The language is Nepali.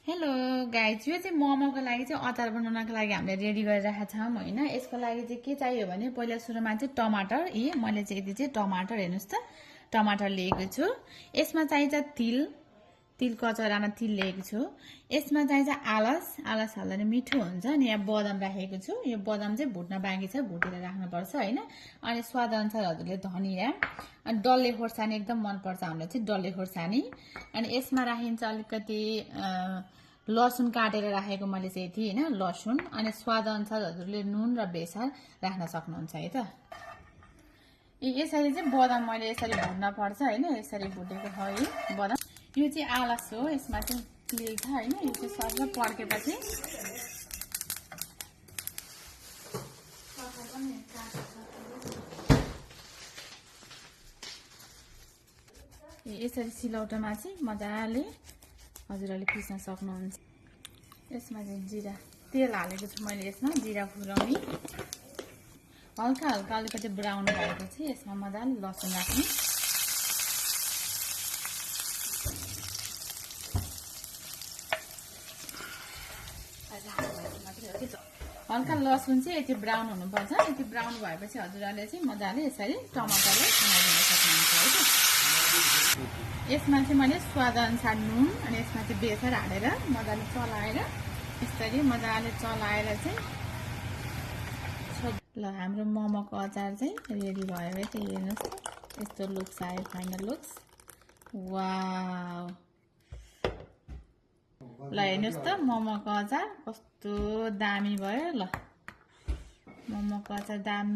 हेलो गाइज, यो चाहिँ मोमोको लागि चाहिँ अचार बनाउनको लागि हामीले रेडी गरिरहेका छौँ होइन। यसको लागि चाहिँ के चाहियो भने पहिला सुरुमा चाहिँ टमाटर, मैले चाहिँ यति चाहिँ टमाटर हेर्नुहोस् त, टमाटर लिएको छु। यसमा चाहिन्छ तिलको अचारमा तिल लिएको छु। यसमा चाहिन्छ आलस हाल्दा नि मिठो हुन्छ। अनि यहाँ बदाम राखेको छु। यो बदाम चाहिँ भुट्न बाँकी छ, भुटेर राख्नुपर्छ होइन। अनि स्वाद अनुसार हजुरले धनिया अनि डल्ले खोर्सानी एकदम मनपर्छ हामीलाई चाहिँ डल्ले खोर्सानी। अनि यसमा राखिन्छ अलिकति लसुन काटेर राखेको मैले चाहिँ यति होइन, लसुन। अनि स्वाद अनुसार हजुरले नुन र बेसार राख्न सक्नुहुन्छ है त। यसरी चाहिँ बदाम मैले यसरी भुट्न पर्छ होइन। यसरी भुटेको छ है बदाम। यो चाहिँ आलस हो, यसमा चाहिँ तेल छ होइन। यो चाहिँ सर्व पड्केपछि यसरी सिलौटोमा चाहिँ मजाले हजुरहरूले पिस्न सक्नुहुन्छ। यसमा चाहिँ जिरा तेल हालेको छु मैले। यसमा जिरा फुराउने हल्का हल्का अलिकति ब्राउन भएपछि यसमा मजाले लसुन राख्ने। हल्का लसुन चाहिँ यति ब्राउन हुनुपर्छ। यति ब्राउन भएपछि हजुरहरूले चाहिँ मजाले यसरी टमाटरले बनाइदिन सक्नुहुन्छ है त। यसमा चाहिँ मैले स्वाद अनुसार नुन अनि यसमा चाहिँ बेसार हालेर मजाले चलाएर यसरी मजाले चलाएर चाहिँ ल हाम्रो मोमोको अचार चाहिँ रेडी भयो है त। हेर्नुहोस् त, यस्तो लुक्स आयो, फाइनल लुक्स। वाउ, ल हेर्नुहोस् त मोमोको अचार कस्तो दामी भयो। ल मोमोको अचार दामी।